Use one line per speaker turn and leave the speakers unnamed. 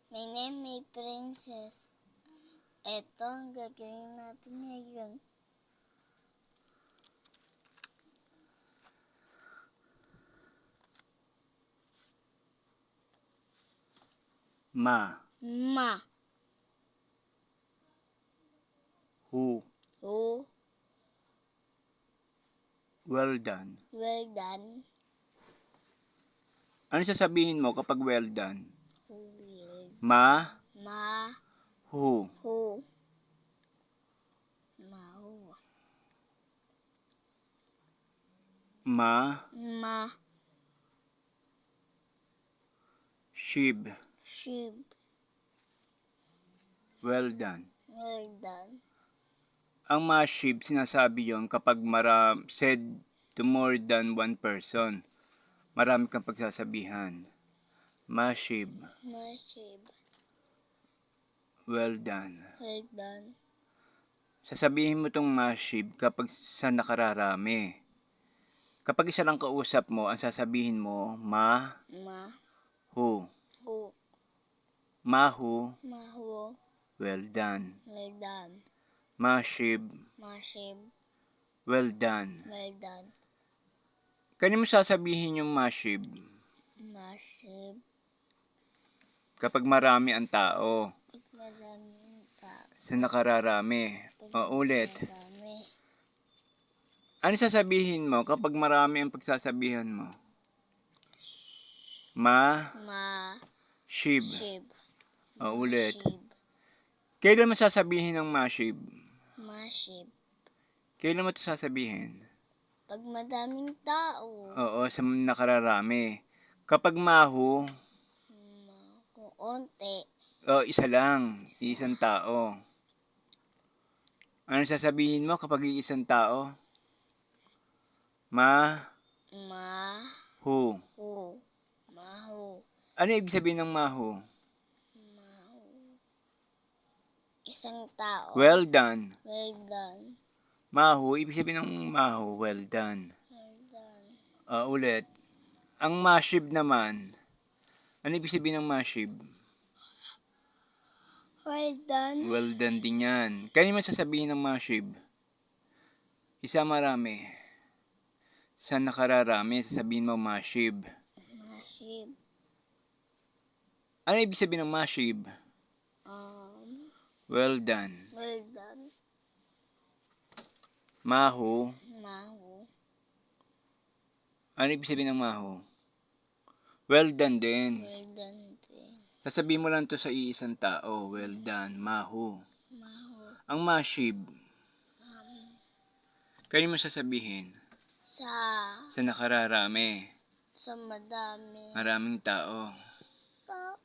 My name is Princess. Ito ang gagawin natin ngayon.
Ma.
Ma.
Who.
Who.
Well done.
Well done.
Ano sasabihin mo kapag well done?
Will.
Ma.
Ma.
Who.
Who. Ma. Who.
Ma.
Ma.
Sheep.
Sheep.
Well done.
Well done.
Ang ma-sheep, sinasabi yon kapag said to more than one person. Marami kang pagsasabihan. Ma-sheep.
Ma. Sheep.
Well done.
Well done.
Sasabihin mo tong ma-sheep kapag sa nakararami. Kapag isa lang kausap mo, ang sasabihin mo, ma.
Ma.
Who.
Who.
Ma who.
Ma. Who.
Well done.
Well done.
Ma-sheep.
Ma. Sheep.
Well done.
Well done.
Kanino mo sasabihin yung ma-sheep?
Ma. Sheep.
Kapag marami ang tao.
Pag maraming tao.
Sa nakararami. O ulit.
Marami.
Ano sasabihin mo kapag marami ang pagsasabihan mo? Ma.
Ma.
Sheep.
Sheep.
O ulit.
Sheep.
Kailan mo sasabihin ng ma-sheep?
Ma. Sheep.
Kailan mo ito sasabihin?
Pag madaming tao.
Oo, sa nakararami. Kapag mahu,
Kung onte.
isa lang, isang tao. Ano sasabihin mo kapag isang tao? Ma.
Ma.
Who.
Who. Mahu.
Ano ibig sabihin ng mahu?
Mahu. Isang tao.
Well done.
Well done.
Mahu, ibig sabihin ng mahu, well done.
Well done.
Ulit. Ang ma-sheep naman, ano ibig sabihin ng ma-sheep?
Well done.
Well done din yan. Kanino mo sasabihin ng ma-sheep? Isa marami. Sa nakararami, sasabihin mo ma-sheep.
Ma. Sheep.
Ano ibig sabihin ng ma-sheep? Well done.
Well done.
Mahu.
Mahu.
Ano ibig sabihin ng mahu? Well done din.
Well done din.
Sasabihin mo lang to sa iisang tao. Well done. Mahu.
Mahu.
Ang ma-sheep, kanino mo sasabihin?
Sa
Sa nakararami.
madami.
Maraming tao.
Pa.